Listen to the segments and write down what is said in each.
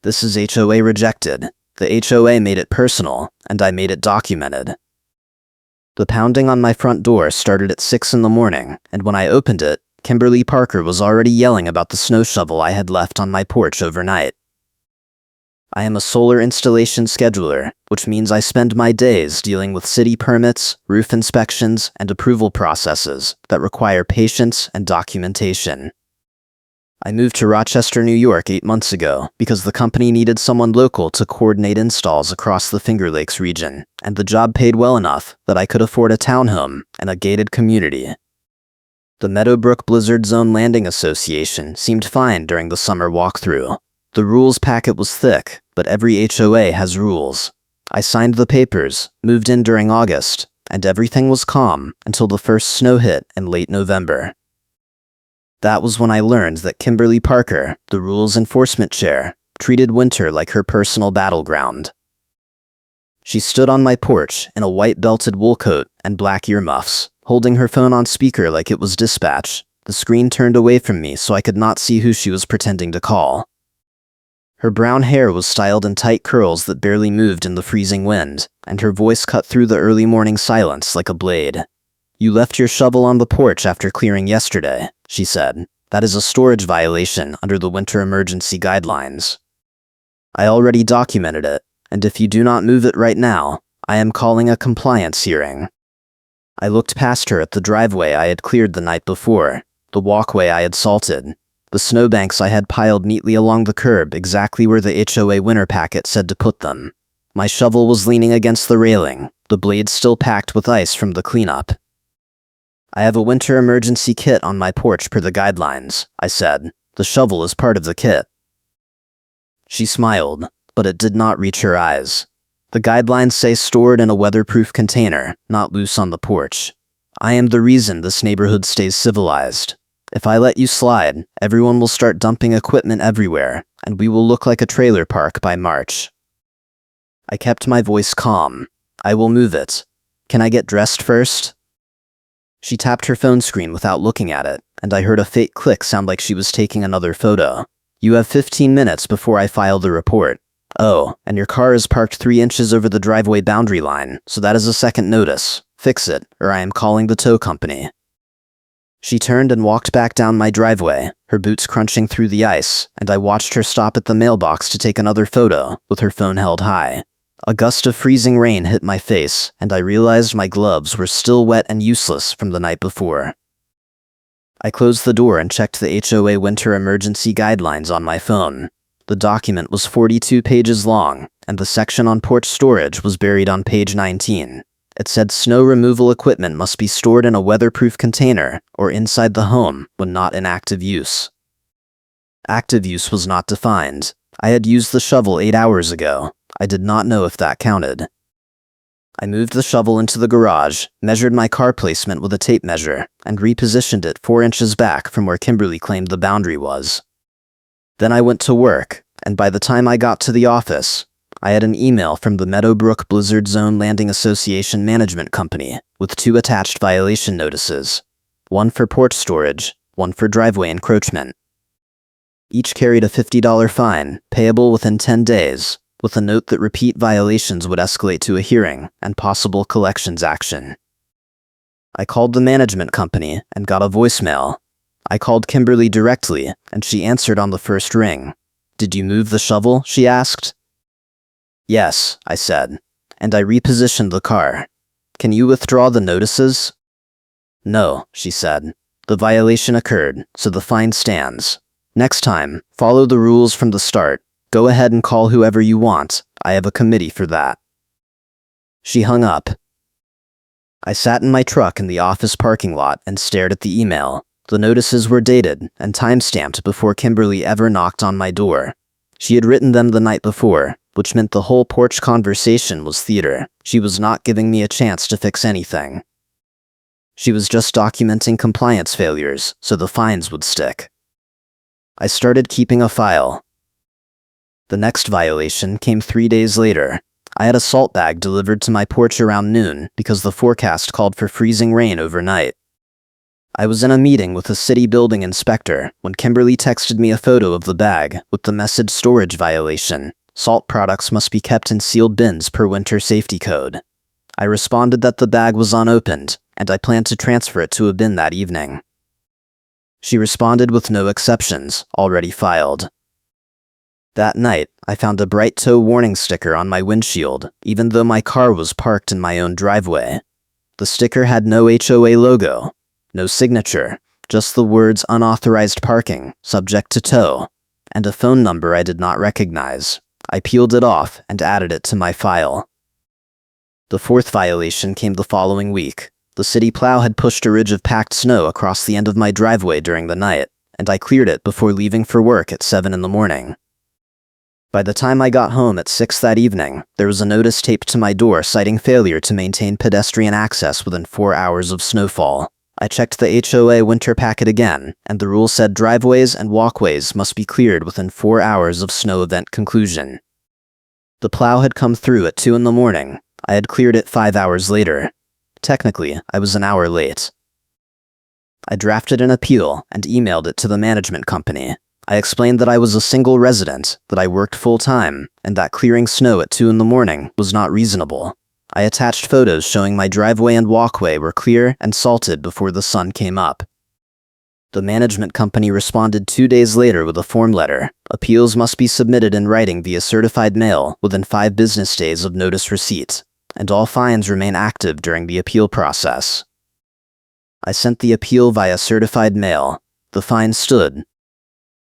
This is HOA rejected. The HOA made it personal, and I made it documented. The pounding on my front door started at 6 in the morning, and when I opened it, Kimberly Parker was already yelling about the snow shovel I had left on my porch overnight. I am a solar installation scheduler, which means I spend my days dealing with city permits, roof inspections, and approval processes that require patience and documentation. I moved to Rochester, New York 8 months ago because the company needed someone local to coordinate installs across the Finger Lakes region, and the job paid well enough that I could afford a townhome and a gated community. The Meadowbrook Blizzard Zone Landing Association seemed fine during the summer walkthrough. The rules packet was thick, but every HOA has rules. I signed the papers, moved in during August, and everything was calm until the first snow hit in late November. That was when I learned that Kimberly Parker, the rules enforcement chair, treated winter like her personal battleground. She stood on my porch in a white belted wool coat and black earmuffs, holding her phone on speaker like it was dispatch. The screen turned away from me so I could not see who she was pretending to call. Her brown hair was styled in tight curls that barely moved in the freezing wind, and her voice cut through the early morning silence like a blade. "You left your shovel on the porch after clearing yesterday," she said. "That is a storage violation under the winter emergency guidelines. I already documented it, and if you do not move it right now, I am calling a compliance hearing." I looked past her at the driveway I had cleared the night before, the walkway I had salted, the snowbanks I had piled neatly along the curb exactly where the HOA winter packet said to put them. My shovel was leaning against the railing, the blade still packed with ice from the cleanup. "I have a winter emergency kit on my porch per the guidelines," I said. "The shovel is part of the kit." She smiled, but it did not reach her eyes. "The guidelines say stored in a weatherproof container, not loose on the porch. I am the reason this neighborhood stays civilized. If I let you slide, everyone will start dumping equipment everywhere, and we will look like a trailer park by March." I kept my voice calm. "I will move it. Can I get dressed first?" She tapped her phone screen without looking at it, and I heard a faint click sound like she was taking another photo. "You have 15 minutes before I file the report. Oh, and your car is parked 3 inches over the driveway boundary line, so that is a second notice. Fix it, or I am calling the tow company." She turned and walked back down my driveway, her boots crunching through the ice, and I watched her stop at the mailbox to take another photo, with her phone held high. A gust of freezing rain hit my face, and I realized my gloves were still wet and useless from the night before. I closed the door and checked the HOA winter emergency guidelines on my phone. The document was 42 pages long, and the section on porch storage was buried on page 19. It said snow removal equipment must be stored in a weatherproof container or inside the home when not in active use. Active use was not defined. I had used the shovel 8 hours ago. I did not know if that counted. I moved the shovel into the garage, measured my car placement with a tape measure, and repositioned it 4 inches back from where Kimberly claimed the boundary was. Then I went to work, and by the time I got to the office, I had an email from the Meadowbrook Blizzard Zone Landing Association Management Company with 2 attached violation notices, one for porch storage, one for driveway encroachment. Each carried a $50 fine, payable within 10 days, with a note that repeat violations would escalate to a hearing and possible collections action. I called the management company and got a voicemail. I called Kimberly directly, and she answered on the first ring. "Did you move the shovel?" she asked. "Yes," I said, "and I repositioned the car. Can you withdraw the notices?" "No," she said. "The violation occurred, so the fine stands. Next time, follow the rules from the start. Go ahead and call whoever you want. I have a committee for that." She hung up. I sat in my truck in the office parking lot and stared at the email. The notices were dated and time-stamped before Kimberly ever knocked on my door. She had written them the night before, which meant the whole porch conversation was theater. She was not giving me a chance to fix anything. She was just documenting compliance failures, so the fines would stick. I started keeping a file. The next violation came 3 days later. I had a salt bag delivered to my porch around noon because the forecast called for freezing rain overnight. I was in a meeting with a city building inspector when Kimberly texted me a photo of the bag with the message storage violation. Salt products must be kept in sealed bins per winter safety code. I responded that the bag was unopened, and I planned to transfer it to a bin that evening. She responded with no exceptions, already filed. That night, I found a bright tow warning sticker on my windshield, even though my car was parked in my own driveway. The sticker had no HOA logo, no signature, just the words unauthorized parking, subject to tow, and a phone number I did not recognize. I peeled it off and added it to my file. The fourth violation came the following week. The city plow had pushed a ridge of packed snow across the end of my driveway during the night, and I cleared it before leaving for work at 7 in the morning. By the time I got home at 6 that evening, there was a notice taped to my door citing failure to maintain pedestrian access within 4 hours of snowfall. I checked the HOA winter packet again, and the rule said driveways and walkways must be cleared within 4 hours of snow event conclusion. The plow had come through at 2 in the morning. I had cleared it 5 hours later. Technically, I was an hour late. I drafted an appeal and emailed it to the management company. I explained that I was a single resident, that I worked full-time, and that clearing snow at 2 in the morning was not reasonable. I attached photos showing my driveway and walkway were clear and salted before the sun came up. The management company responded 2 days later with a form letter. Appeals must be submitted in writing via certified mail within 5 business days of notice receipt, and all fines remain active during the appeal process. I sent the appeal via certified mail. The fine stood.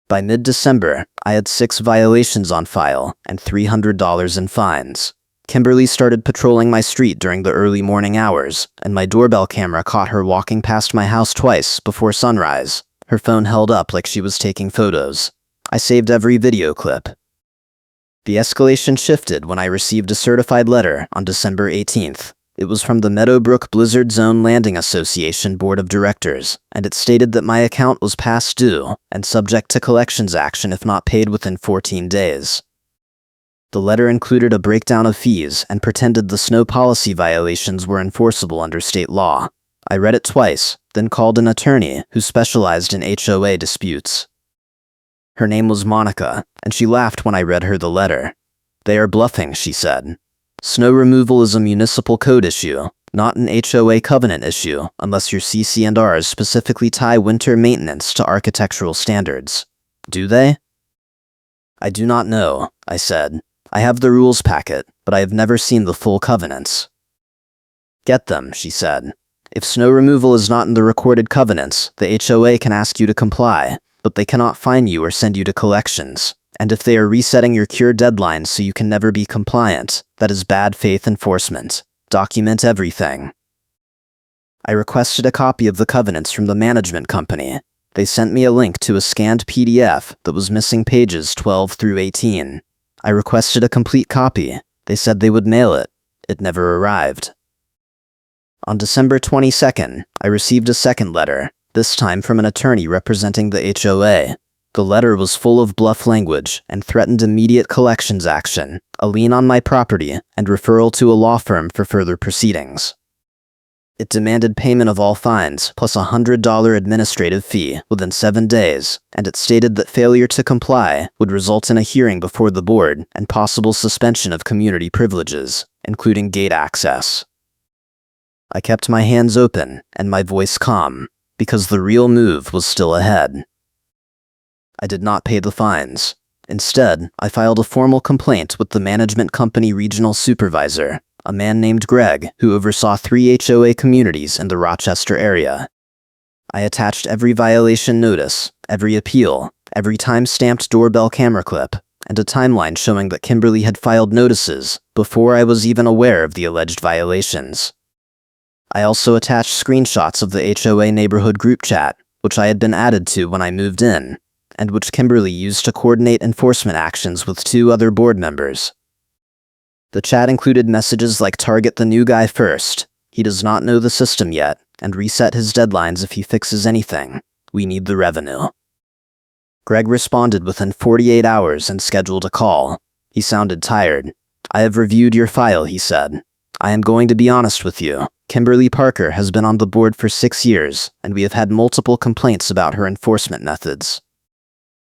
By mid-December, I had 6 violations on file and $300 in fines. Kimberly started patrolling my street during the early morning hours, and my doorbell camera caught her walking past my house twice before sunrise, her phone held up like she was taking photos. I saved every video clip. The escalation shifted when I received a certified letter on December 18th. It was from the Meadowbrook Blizzard Zone Landing Association Board of Directors, and it stated that my account was past due and subject to collections action if not paid within 14 days. The letter included a breakdown of fees and pretended the snow policy violations were enforceable under state law. I read it twice, then called an attorney who specialized in HOA disputes. Her name was Monica, and she laughed when I read her the letter. "They are bluffing," she said. "Snow removal is a municipal code issue, not an HOA covenant issue, unless your CC&Rs specifically tie winter maintenance to architectural standards. Do they?" "I do not know," I said. "I have the rules packet, but I have never seen the full covenants." "Get them," she said. "If snow removal is not in the recorded covenants, the HOA can ask you to comply, but they cannot fine you or send you to collections. And if they are resetting your cure deadline so you can never be compliant, that is bad faith enforcement. Document everything." I requested a copy of the covenants from the management company. They sent me a link to a scanned PDF that was missing pages 12 through 18. I requested a complete copy. They said they would mail it. It never arrived. On December 22nd, I received a second letter, this time from an attorney representing the HOA. The letter was full of bluff language and threatened immediate collections action, a lien on my property, and referral to a law firm for further proceedings. It demanded payment of all fines, plus a $100 administrative fee within 7 days, and it stated that failure to comply would result in a hearing before the board and possible suspension of community privileges, including gate access. I kept my hands open and my voice calm, because the real move was still ahead. I did not pay the fines. Instead, I filed a formal complaint with the management company regional supervisor, a man named Greg, who oversaw 3 HOA communities in the Rochester area. I attached every violation notice, every appeal, every time-stamped doorbell camera clip, and a timeline showing that Kimberly had filed notices before I was even aware of the alleged violations. I also attached screenshots of the HOA neighborhood group chat, which I had been added to when I moved in, and which Kimberly used to coordinate enforcement actions with 2 other board members. The chat included messages like "target the new guy first," "he does not know the system yet," and "reset his deadlines if he fixes anything. We need the revenue." Greg responded within 48 hours and scheduled a call. He sounded tired. "I have reviewed your file," he said. "I am going to be honest with you. Kimberly Parker has been on the board for 6 years, and we have had multiple complaints about her enforcement methods.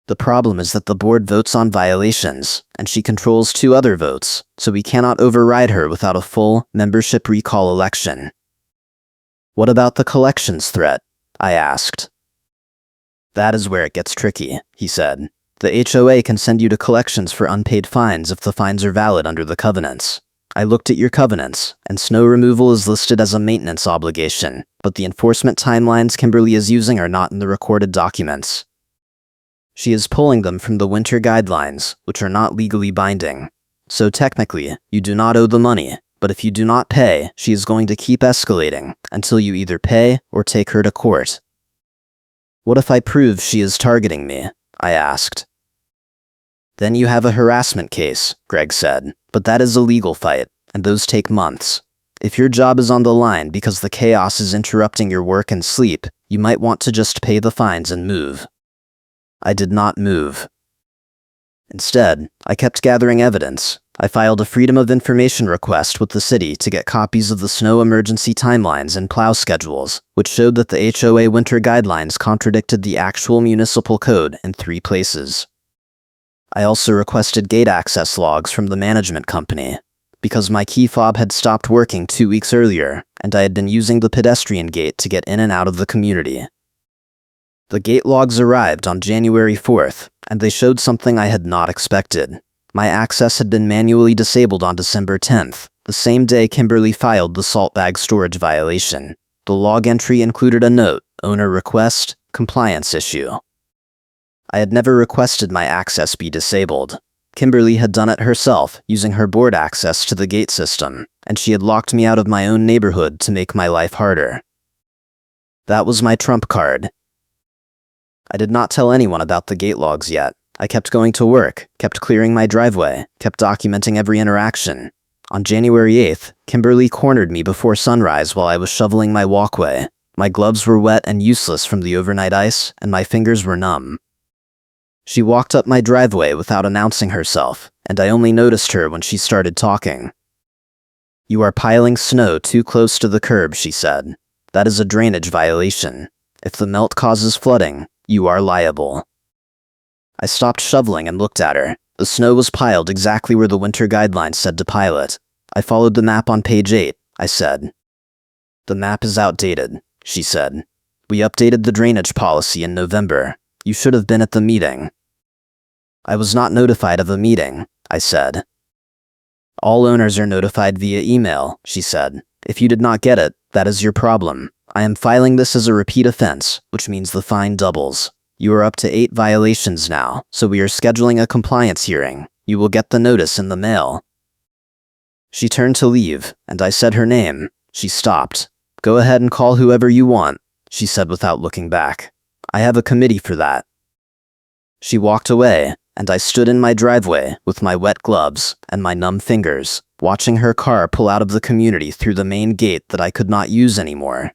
The problem is that the board votes on violations, and she controls 2 other votes, so we cannot override her without a full membership recall election. What about the collections threat? I asked. That is where it gets tricky, he said. The HOA can send you to collections for unpaid fines if the fines are valid under the covenants. I looked at your covenants, and snow removal is listed as a maintenance obligation, but the enforcement timelines Kimberly is using are not in the recorded documents. She is pulling them from the winter guidelines, which are not legally binding. So technically, you do not owe the money, but if you do not pay, she is going to keep escalating until you either pay or take her to court. What if I prove she is targeting me? I asked. Then you have a harassment case, Greg said, but that is a legal fight, and those take months. If your job is on the line because the chaos is interrupting your work and sleep, you might want to just pay the fines and move. I did not move. Instead, I kept gathering evidence. I filed a Freedom of Information request with the city to get copies of the snow emergency timelines and plow schedules, which showed that the HOA winter guidelines contradicted the actual municipal code in 3 places. I also requested gate access logs from the management company, because my key fob had stopped working 2 weeks earlier, and I had been using the pedestrian gate to get in and out of the community. The gate logs arrived on January 4th, and they showed something I had not expected. My access had been manually disabled on December 10th, the same day Kimberly filed the salt bag storage violation. The log entry included a note, owner request, compliance issue. I had never requested my access be disabled. Kimberly had done it herself, using her board access to the gate system, and she had locked me out of my own neighborhood to make my life harder. That was my trump card. I did not tell anyone about the gate logs yet. I kept going to work, kept clearing my driveway, kept documenting every interaction. On January 8th, Kimberly cornered me before sunrise while I was shoveling my walkway. My gloves were wet and useless from the overnight ice, and my fingers were numb. She walked up my driveway without announcing herself, and I only noticed her when she started talking. "You are piling snow too close to the curb," she said. "That is a drainage violation. If the melt causes flooding, you are liable." I stopped shoveling and looked at her. The snow was piled exactly where the winter guidelines said to pile it. "I followed the map on page 8, I said. "The map is outdated," she said. "We updated the drainage policy in November. You should have been at the meeting." "I was not notified of a meeting," I said. "All owners are notified via email," she said. "If you did not get it, that is your problem. I am filing this as a repeat offense, which means the fine doubles. You are up to 8 violations now, so we are scheduling a compliance hearing. You will get the notice in the mail." She turned to leave, and I said her name. She stopped. "Go ahead and call whoever you want," she said without looking back. "I have a committee for that." She walked away, and I stood in my driveway with my wet gloves and my numb fingers, watching her car pull out of the community through the main gate that I could not use anymore.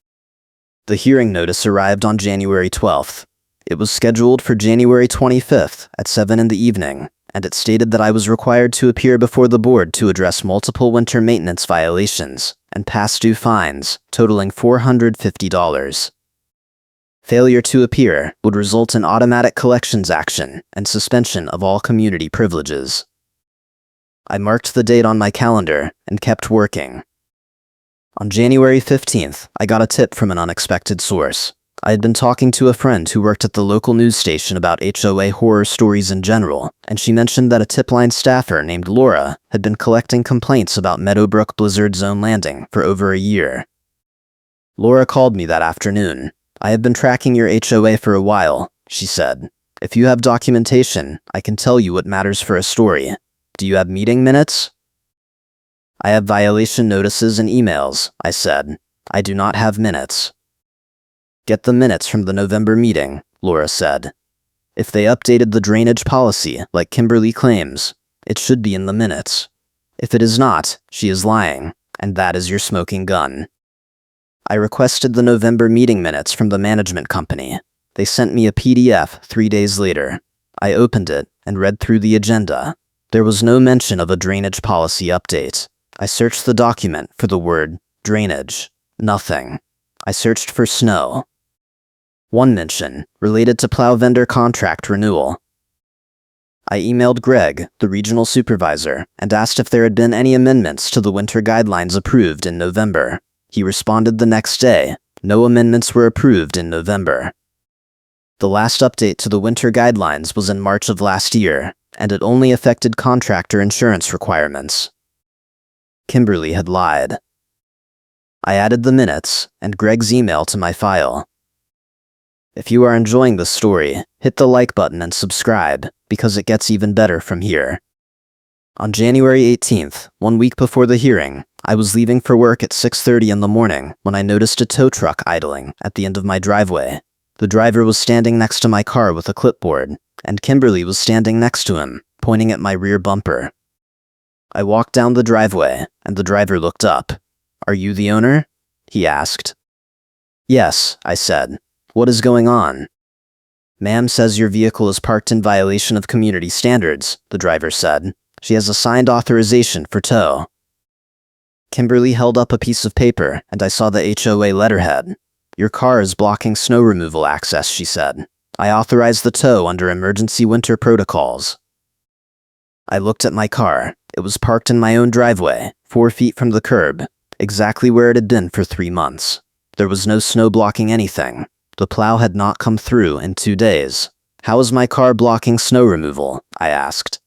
The hearing notice arrived on January 12th. It was scheduled for January 25th at 7 in the evening, and it stated that I was required to appear before the board to address multiple winter maintenance violations and past due fines, totaling $450. Failure to appear would result in automatic collections action and suspension of all community privileges. I marked the date on my calendar and kept working. On January 15th, I got a tip from an unexpected source. I had been talking to a friend who worked at the local news station about HOA horror stories in general, and she mentioned that a tip line staffer named Laura had been collecting complaints about Meadowbrook Blizzard Zone Landing for over a year. Laura called me that afternoon. "I have been tracking your HOA for a while," she said. "If you have documentation, I can tell you what matters for a story. Do you have meeting minutes?" "I have violation notices and emails," I said. "I do not have minutes." "Get the minutes from the November meeting," Laura said. "If they updated the drainage policy, like Kimberly claims, it should be in the minutes. If it is not, she is lying, and that is your smoking gun." I requested the November meeting minutes from the management company. They sent me a PDF 3 days later. I opened it and read through the agenda. There was no mention of a drainage policy update. I searched the document for the word drainage. Nothing. I searched for snow. One mention, related to plow vendor contract renewal. I emailed Greg, the regional supervisor, and asked if there had been any amendments to the winter guidelines approved in November. He responded the next day, no amendments were approved in November. The last update to the winter guidelines was in March of last year, and it only affected contractor insurance requirements. Kimberly had lied. I added the minutes and Greg's email to my file. If you are enjoying this story, hit the like button and subscribe, because it gets even better from here. On January 18th, 1 week before the hearing, I was leaving for work at 6:30 in the morning when I noticed a tow truck idling at the end of my driveway. The driver was standing next to my car with a clipboard, and Kimberly was standing next to him, pointing at my rear bumper. I walked down the driveway, and the driver looked up. "Are you the owner?" he asked. "Yes," I said. "What is going on?" "Ma'am says your vehicle is parked in violation of community standards," the driver said. "She has a signed authorization for tow." Kimberly held up a piece of paper, and I saw the HOA letterhead. "Your car is blocking snow removal access," she said. "I authorize the tow under emergency winter protocols." I looked at my car. It was parked in my own driveway, 4 feet from the curb, exactly where it had been for 3 months. There was no snow blocking anything. The plow had not come through in 2 days. "How is my car blocking snow removal?" I asked.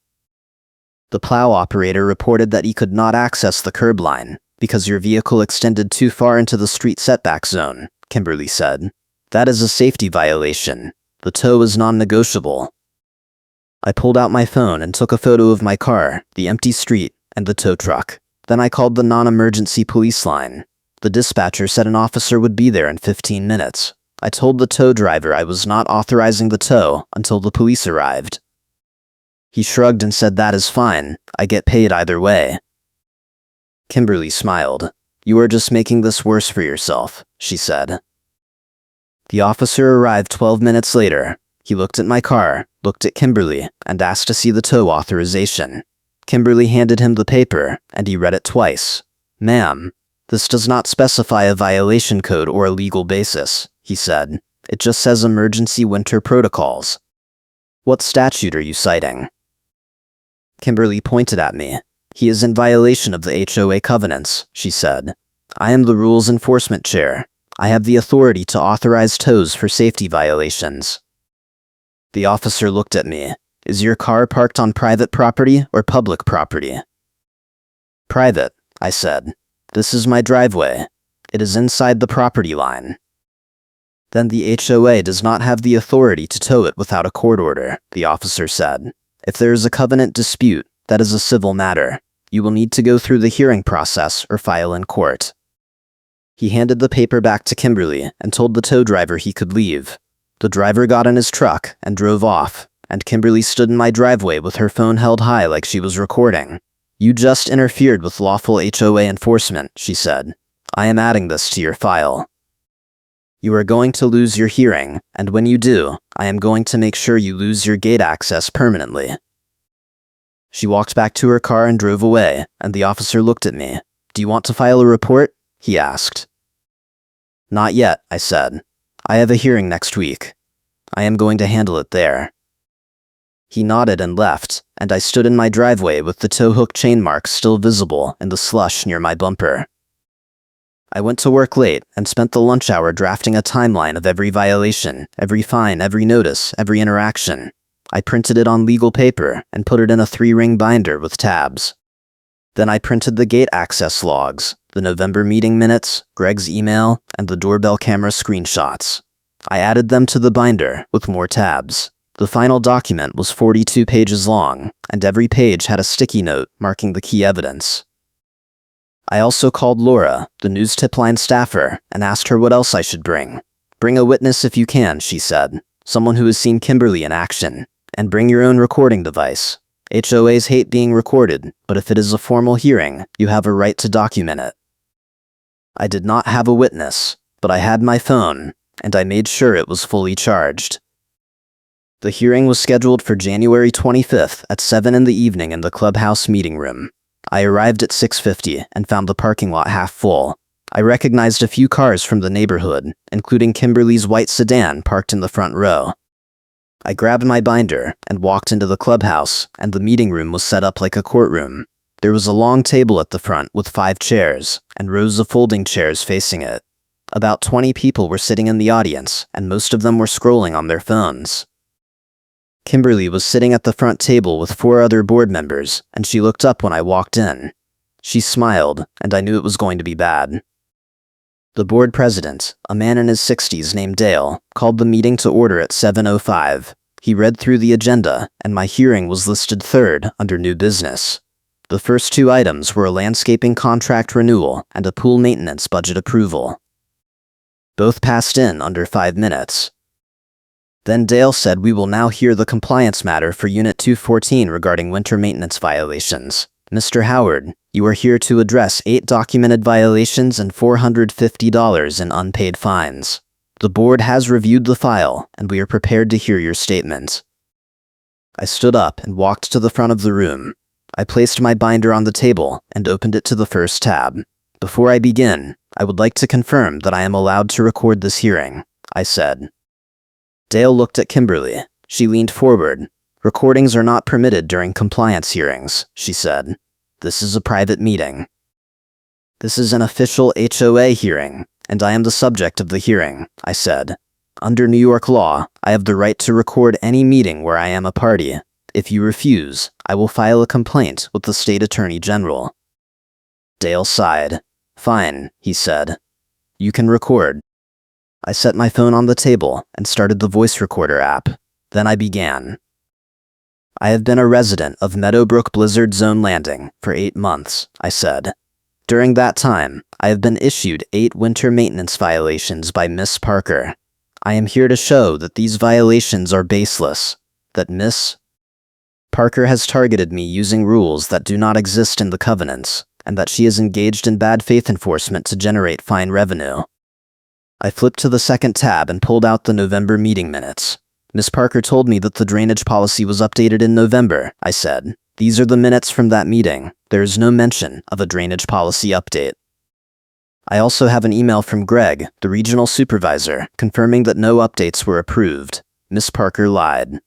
The plow operator reported that he could not access the curb line because your vehicle extended too far into the street setback zone, Kimberly said. "That is a safety violation. The tow is non-negotiable." I pulled out my phone and took a photo of my car, the empty street, and the tow truck. Then I called the non-emergency police line. The dispatcher said an officer would be there in 15 minutes. I told the tow driver I was not authorizing the tow until the police arrived. He shrugged and said, "That is fine. I get paid either way." Kimberly smiled. "You are just making this worse for yourself," she said. The officer arrived 12 minutes later. He looked at my car, looked at Kimberly, and asked to see the tow authorization. Kimberly handed him the paper, and he read it twice. "Ma'am, this does not specify a violation code or a legal basis," he said. "It just says emergency winter protocols." "What statute are you citing?" Kimberly pointed at me. "He is in violation of the HOA covenants," she said. "I am the rules enforcement chair. I have the authority to authorize tows for safety violations." The officer looked at me. "Is your car parked on private property or public property?" "Private," I said. "This is my driveway. It is inside the property line." "Then the HOA does not have the authority to tow it without a court order," the officer said. "If there is a covenant dispute, that is a civil matter. You will need to go through the hearing process or file in court." He handed the paper back to Kimberly and told the tow driver he could leave. The driver got in his truck and drove off, and Kimberly stood in my driveway with her phone held high like she was recording. "You just interfered with lawful HOA enforcement," she said. "I am adding this to your file. You are going to lose your hearing, and when you do, I am going to make sure you lose your gate access permanently." She walked back to her car and drove away, and the officer looked at me. "Do you want to file a report?" he asked. "Not yet," I said. "I have a hearing next week. I am going to handle it there." He nodded and left, and I stood in my driveway with the tow hook chain marks still visible in the slush near my bumper. I went to work late and spent the lunch hour drafting a timeline of every violation, every fine, every notice, every interaction. I printed it on legal paper and put it in a 3-ring binder with tabs. Then I printed the gate access logs, the November meeting minutes, Greg's email, and the doorbell camera screenshots. I added them to the binder with more tabs. The final document was 42 pages long, and every page had a sticky note marking the key evidence. I also called Laura, the news tip line staffer, and asked her what else I should bring. "Bring a witness if you can," she said. "Someone who has seen Kimberly in action. And bring your own recording device. HOAs hate being recorded, but if it is a formal hearing, you have a right to document it." I did not have a witness, but I had my phone, and I made sure it was fully charged. The hearing was scheduled for January 25th at 7 in the evening in the clubhouse meeting room. I arrived at 6:50 and found the parking lot half full. I recognized a few cars from the neighborhood, including Kimberly's white sedan parked in the front row. I grabbed my binder and walked into the clubhouse, and the meeting room was set up like a courtroom. There was a long table at the front with 5 chairs, and rows of folding chairs facing it. About 20 people were sitting in the audience, and most of them were scrolling on their phones. Kimberly was sitting at the front table with 4 other board members, and she looked up when I walked in. She smiled, and I knew it was going to be bad. The board president, a man in his 60s named Dale, called the meeting to order at 7:05. He read through the agenda, and my hearing was listed third under new business. The first 2 items were a landscaping contract renewal and a pool maintenance budget approval. Both passed in under 5 minutes. Then Dale said we will now hear the compliance matter for Unit 214 regarding winter maintenance violations. Mr. Howard, you are here to address 8 documented violations and $450 in unpaid fines. The board has reviewed the file, and we are prepared to hear your statement. I stood up and walked to the front of the room. I placed my binder on the table and opened it to the first tab. Before I begin, I would like to confirm that I am allowed to record this hearing, I said. Dale looked at Kimberly. She leaned forward. Recordings are not permitted during compliance hearings, she said. This is a private meeting. This is an official HOA hearing, and I am the subject of the hearing, I said. Under New York law, I have the right to record any meeting where I am a party. If you refuse, I will file a complaint with the state attorney general. Dale sighed. Fine, he said. You can record. I set my phone on the table and started the voice recorder app. Then I began. I have been a resident of Meadowbrook Blizzard Zone Landing for 8 months, I said. During that time, I have been issued 8 winter maintenance violations by Miss Parker. I am here to show that these violations are baseless, that Miss Parker has targeted me using rules that do not exist in the covenants, and that she is engaged in bad faith enforcement to generate fine revenue. I flipped to the second tab and pulled out the November meeting minutes. Miss Parker told me that the drainage policy was updated in November, I said. These are the minutes from that meeting. There is no mention of a drainage policy update. I also have an email from Greg, the regional supervisor, confirming that no updates were approved. Miss Parker lied.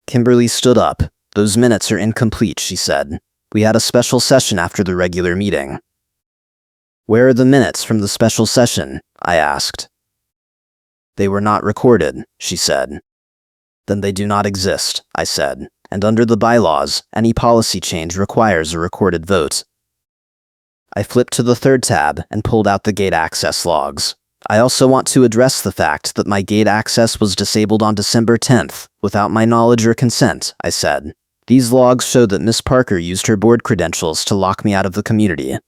Kimberly stood up. Those minutes are incomplete, she said. We had a special session after the regular meeting. Where are the minutes from the special session? I asked. They were not recorded, she said. Then they do not exist, I said, and under the bylaws, any policy change requires a recorded vote. I flipped to the third tab and pulled out the gate access logs. I also want to address the fact that my gate access was disabled on December 10th, without my knowledge or consent, I said. These logs show that Miss Parker used her board credentials to lock me out of the community.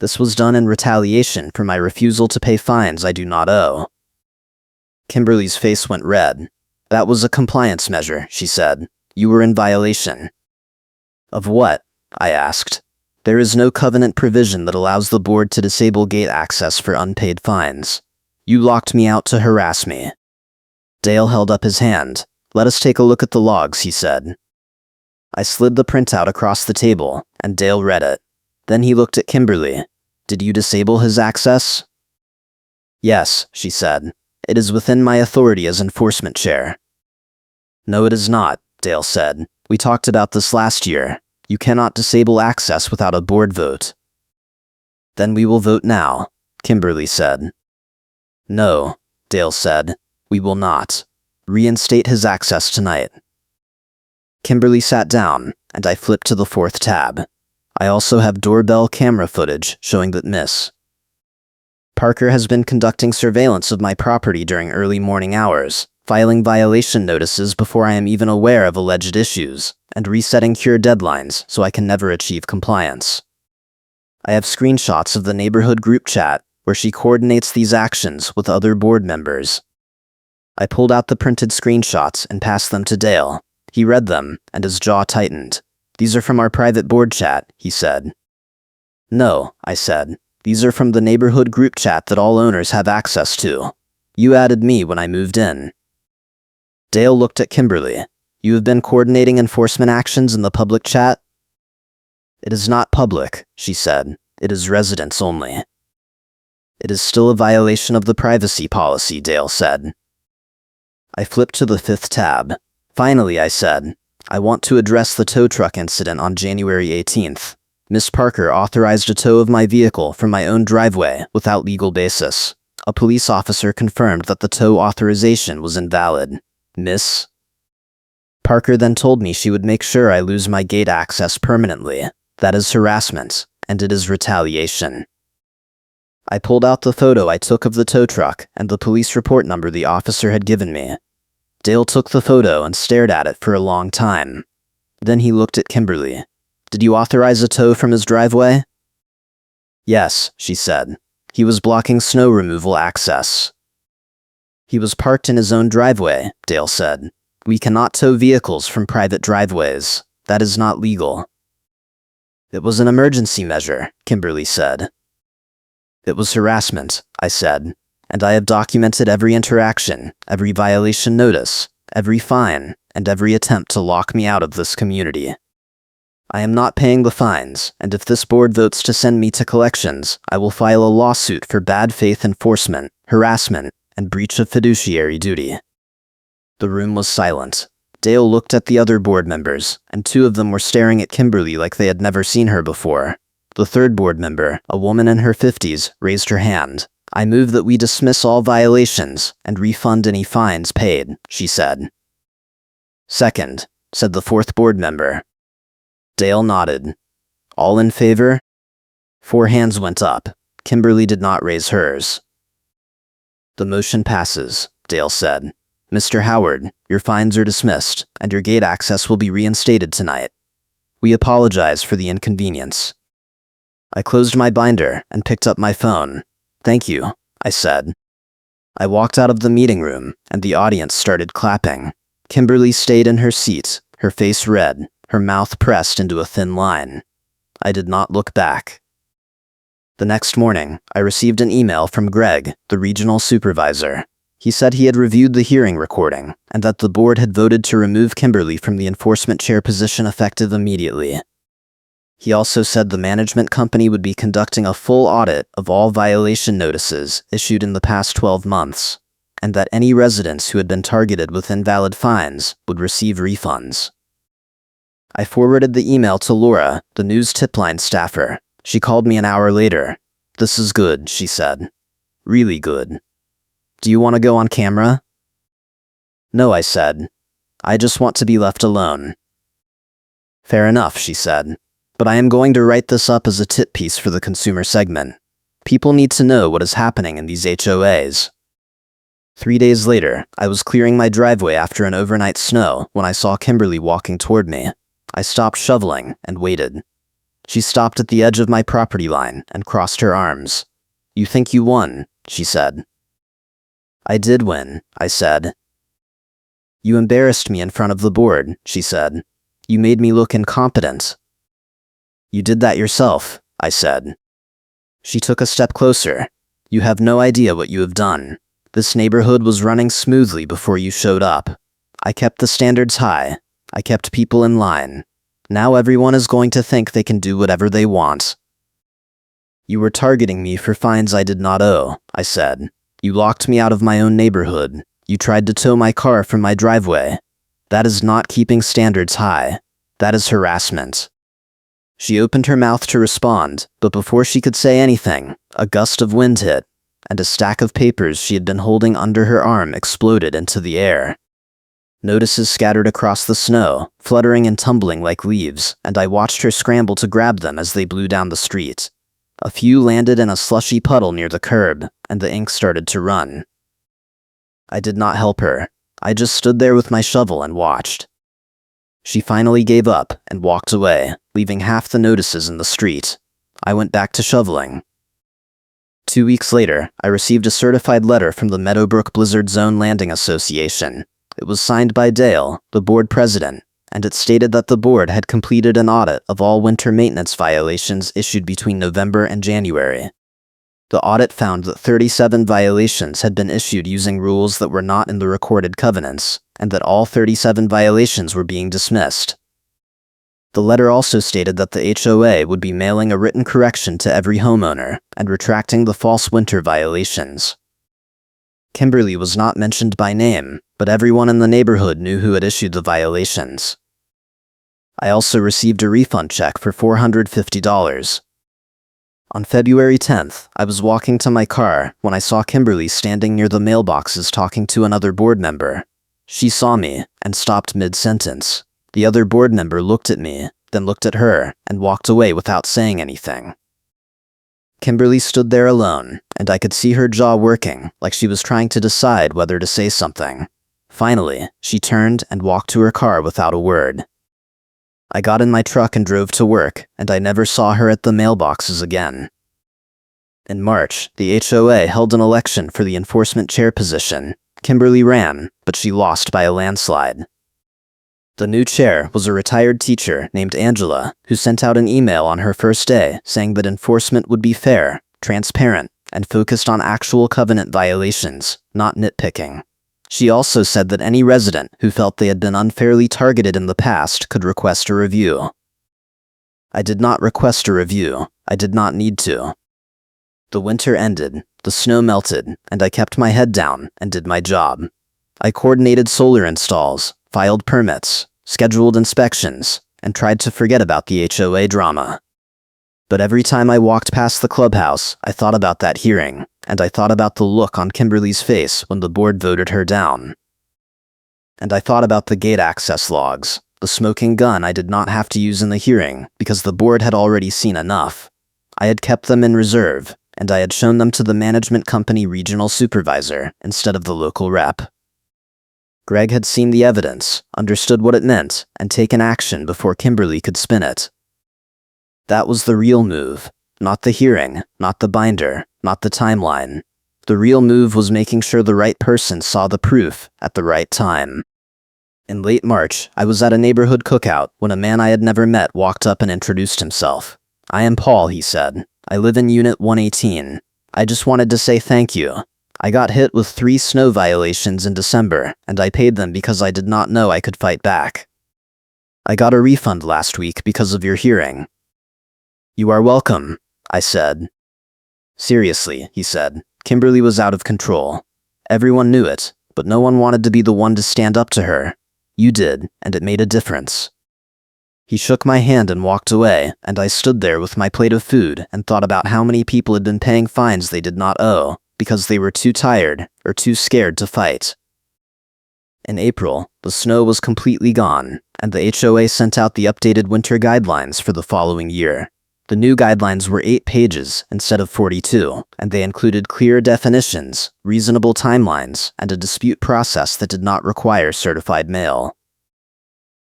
This was done in retaliation for my refusal to pay fines I do not owe. Kimberly's face went red. That was a compliance measure, she said. You were in violation. Of what? I asked. There is no covenant provision that allows the board to disable gate access for unpaid fines. You locked me out to harass me. Dale held up his hand. Let us take a look at the logs, he said. I slid the printout across the table, and Dale read it. Then he looked at Kimberly. Did you disable his access? Yes, she said. It is within my authority as enforcement chair. No, it is not, Dale said. We talked about this last year. You cannot disable access without a board vote. Then we will vote now, Kimberly said. No, Dale said. We will not. Reinstate his access tonight. Kimberly sat down, and I flipped to the fourth tab. I also have doorbell camera footage showing that Miss Parker has been conducting surveillance of my property during early morning hours, filing violation notices before I am even aware of alleged issues, and resetting cure deadlines so I can never achieve compliance. I have screenshots of the neighborhood group chat where she coordinates these actions with other board members. I pulled out the printed screenshots and passed them to Dale. He read them, and his jaw tightened. These are from our private board chat, he said. No, I said. These are from the neighborhood group chat that all owners have access to. You added me when I moved in. Dale looked at Kimberly. You have been coordinating enforcement actions in the public chat? It is not public, she said. It is residents only. It is still a violation of the privacy policy, Dale said. I flipped to the 5th tab. Finally, I said, I want to address the tow truck incident on January 18th. Miss Parker authorized a tow of my vehicle from my own driveway without legal basis. A police officer confirmed that the tow authorization was invalid. Miss Parker then told me she would make sure I lose my gate access permanently. That is harassment, and it is retaliation. I pulled out the photo I took of the tow truck and the police report number the officer had given me. Dale took the photo and stared at it for a long time. Then he looked at Kimberly. Did you authorize a tow from his driveway? Yes, she said. He was blocking snow removal access. He was parked in his own driveway, Dale said. We cannot tow vehicles from private driveways. That is not legal. It was an emergency measure, Kimberly said. It was harassment, I said, and I have documented every interaction, every violation notice, every fine, and every attempt to lock me out of this community. I am not paying the fines, and if this board votes to send me to collections, I will file a lawsuit for bad faith enforcement, harassment, and breach of fiduciary duty. The room was silent. Dale looked at the other board members, and 2 of them were staring at Kimberly like they had never seen her before. The 3rd board member, a woman in her 50s, raised her hand. I move that we dismiss all violations and refund any fines paid, she said. Second, said the 4th board member. Dale nodded. All in favor? 4 hands went up. Kimberly did not raise hers. The motion passes, Dale said. Mr. Howard, your fines are dismissed, and your gate access will be reinstated tonight. We apologize for the inconvenience. I closed my binder and picked up my phone. Thank you, I said. I walked out of the meeting room, and the audience started clapping. Kimberly stayed in her seat, her face red, her mouth pressed into a thin line. I did not look back. The next morning, I received an email from Greg, the regional supervisor. He said he had reviewed the hearing recording, and that the board had voted to remove Kimberly from the enforcement chair position effective immediately. He also said the management company would be conducting a full audit of all violation notices issued in the past 12 months, and that any residents who had been targeted with invalid fines would receive refunds. I forwarded the email to Laura, the news tipline staffer. She called me an hour later. This is good, she said. Really good. Do you want to go on camera? No, I said. I just want to be left alone. Fair enough, she said. But I am going to write this up as a tip piece for the consumer segment. People need to know what is happening in these HOAs. 3 days later, I was clearing my driveway after an overnight snow when I saw Kimberly walking toward me. I stopped shoveling and waited. She stopped at the edge of my property line and crossed her arms. You think you won, she said. I did win, I said. You embarrassed me in front of the board, she said. You made me look incompetent. You did that yourself, I said. She took a step closer. You have no idea what you have done. This neighborhood was running smoothly before you showed up. I kept the standards high. I kept people in line. Now everyone is going to think they can do whatever they want. You were targeting me for fines I did not owe, I said. You locked me out of my own neighborhood. You tried to tow my car from my driveway. That is not keeping standards high. That is harassment. She opened her mouth to respond, but before she could say anything, a gust of wind hit, and a stack of papers she had been holding under her arm exploded into the air. Notices scattered across the snow, fluttering and tumbling like leaves, and I watched her scramble to grab them as they blew down the street. A few landed in a slushy puddle near the curb, and the ink started to run. I did not help her. I just stood there with my shovel and watched. She finally gave up and walked away, leaving half the notices in the street. I went back to shoveling. 2 weeks later, I received a certified letter from the Meadowbrook Blizzard Zone Landing Association. It was signed by Dale, the board president, and it stated that the board had completed an audit of all winter maintenance violations issued between November and January. The audit found that 37 violations had been issued using rules that were not in the recorded covenants, and that all 37 violations were being dismissed. The letter also stated that the HOA would be mailing a written correction to every homeowner and retracting the false winter violations. Kimberly was not mentioned by name, but everyone in the neighborhood knew who had issued the violations. I also received a refund check for $450. On February 10th, I was walking to my car when I saw Kimberly standing near the mailboxes talking to another board member. She saw me and stopped mid-sentence. The other board member looked at me, then looked at her, and walked away without saying anything. Kimberly stood there alone, and I could see her jaw working, like she was trying to decide whether to say something. Finally, she turned and walked to her car without a word. I got in my truck and drove to work, and I never saw her at the mailboxes again. In March, the HOA held an election for the enforcement chair position. Kimberly ran, but she lost by a landslide. The new chair was a retired teacher named Angela, who sent out an email on her first day saying that enforcement would be fair, transparent, and focused on actual covenant violations, not nitpicking. She also said that any resident who felt they had been unfairly targeted in the past could request a review. I did not request a review. I did not need to. The winter ended, the snow melted, and I kept my head down and did my job. I coordinated solar installs, filed permits, scheduled inspections, and tried to forget about the HOA drama. But every time I walked past the clubhouse, I thought about that hearing, and I thought about the look on Kimberly's face when the board voted her down. And I thought about the gate access logs, the smoking gun I did not have to use in the hearing because the board had already seen enough. I had kept them in reserve, and I had shown them to the management company regional supervisor instead of the local rep. Greg had seen the evidence, understood what it meant, and taken action before Kimberly could spin it. That was the real move, not the hearing, not the binder, not the timeline. The real move was making sure the right person saw the proof at the right time. In late March, I was at a neighborhood cookout when a man I had never met walked up and introduced himself. "I am Paul," he said. "I live in Unit 118. I just wanted to say thank you. I got hit with 3 snow violations in December, and I paid them because I did not know I could fight back. I got a refund last week because of your hearing." "You are welcome," I said. "Seriously," he said, "Kimberly was out of control. Everyone knew it, but no one wanted to be the one to stand up to her. You did, and it made a difference." He shook my hand and walked away, and I stood there with my plate of food and thought about how many people had been paying fines they did not owe because they were too tired or too scared to fight. In April, the snow was completely gone, and the HOA sent out the updated winter guidelines for the following year. The new guidelines were 8 pages instead of 42, and they included clear definitions, reasonable timelines, and a dispute process that did not require certified mail.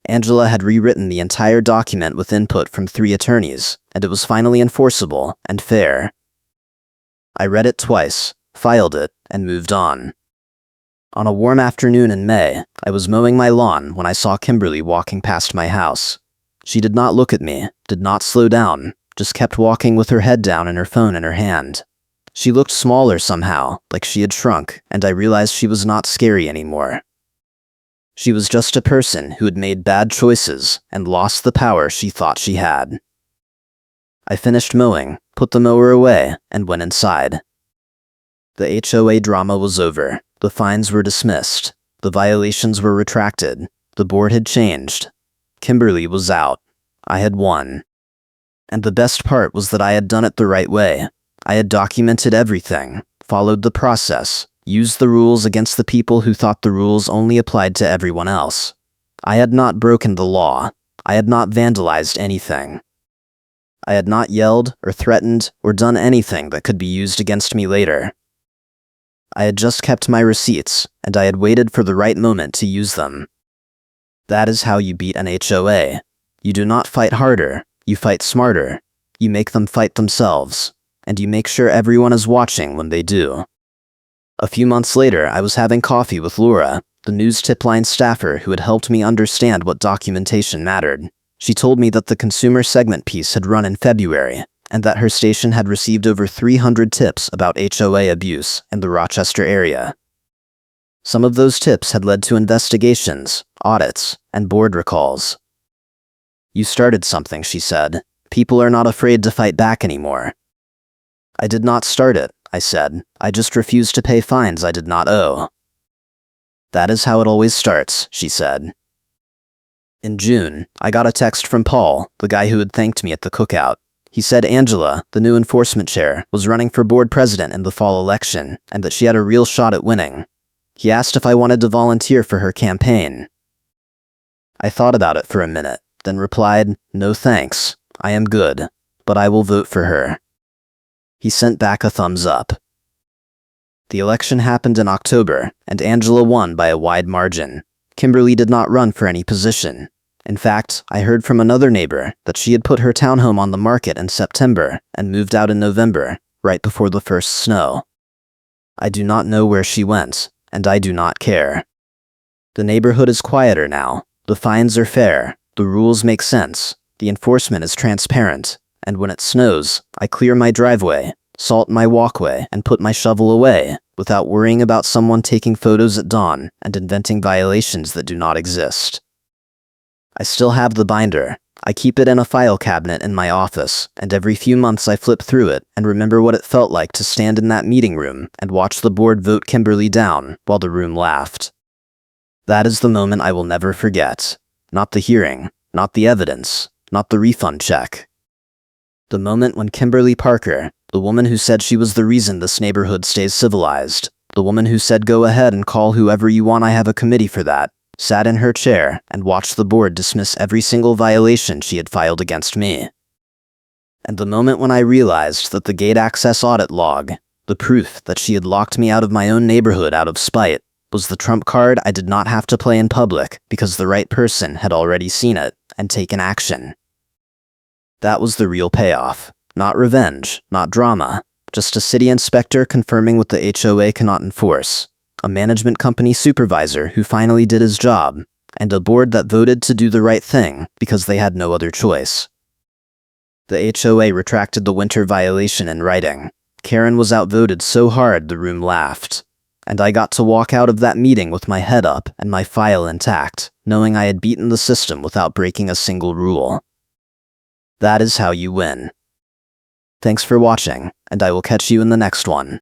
Angela had rewritten the entire document with input from 3 attorneys, and it was finally enforceable and fair. I read it twice, filed it, and moved on. On a warm afternoon in May, I was mowing my lawn when I saw Kimberly walking past my house. She did not look at me, did not slow down, just kept walking with her head down and her phone in her hand. She looked smaller somehow, like she had shrunk, and I realized she was not scary anymore. She was just a person who had made bad choices and lost the power she thought she had. I finished mowing, put the mower away, and went inside. The HOA drama was over. The fines were dismissed. The violations were retracted. The board had changed. Kimberly was out. I had won. And the best part was that I had done it the right way. I had documented everything, followed the process, used the rules against the people who thought the rules only applied to everyone else. I had not broken the law. I had not vandalized anything. I had not yelled or threatened or done anything that could be used against me later. I had just kept my receipts, and I had waited for the right moment to use them. That is how you beat an HOA. You do not fight harder, you fight smarter. You make them fight themselves, and you make sure everyone is watching when they do. A few months later, I was having coffee with Laura, the news tip line staffer who had helped me understand what documentation mattered. She told me that the consumer segment piece had run in February, and that her station had received over 300 tips about HOA abuse in the Rochester area. Some of those tips had led to investigations, audits, and board recalls. You started something, she said. People are not afraid to fight back anymore. I did not start it, I said. I just refused to pay fines I did not owe. That is how it always starts, she said. In June, I got a text from Paul, the guy who had thanked me at the cookout. He said Angela, the new enforcement chair, was running for board president in the fall election, and that she had a real shot at winning. He asked if I wanted to volunteer for her campaign. I thought about it for a minute, then replied, "No thanks. I am good, but I will vote for her." He sent back a thumbs up. The election happened in October, and Angela won by a wide margin. Kimberly did not run for any position. In fact, I heard from another neighbor that she had put her townhome on the market in September and moved out in November, right before the first snow. I do not know where she went, and I do not care. The neighborhood is quieter now. The fines are fair. The rules make sense. The enforcement is transparent. And when it snows, I clear my driveway, salt my walkway, and put my shovel away, without worrying about someone taking photos at dawn and inventing violations that do not exist. I still have the binder. I keep it in a file cabinet in my office, and every few months I flip through it and remember what it felt like to stand in that meeting room and watch the board vote Kimberly down while the room laughed. That is the moment I will never forget. Not the hearing, not the evidence, not the refund check. The moment when Kimberly Parker, the woman who said she was the reason this neighborhood stays civilized, the woman who said go ahead and call whoever you want, I have a committee for that, sat in her chair and watched the board dismiss every single violation she had filed against me. And the moment when I realized that the gate access audit log, the proof that she had locked me out of my own neighborhood out of spite, was the trump card I did not have to play in public because the right person had already seen it and taken action. That was the real payoff. Not revenge, not drama, just a city inspector confirming what the HOA cannot enforce, a management company supervisor who finally did his job, and a board that voted to do the right thing because they had no other choice. The HOA retracted the winter violation in writing. Karen was outvoted so hard the room laughed. And I got to walk out of that meeting with my head up and my file intact, knowing I had beaten the system without breaking a single rule. That is how you win. Thanks for watching, and I will catch you in the next one.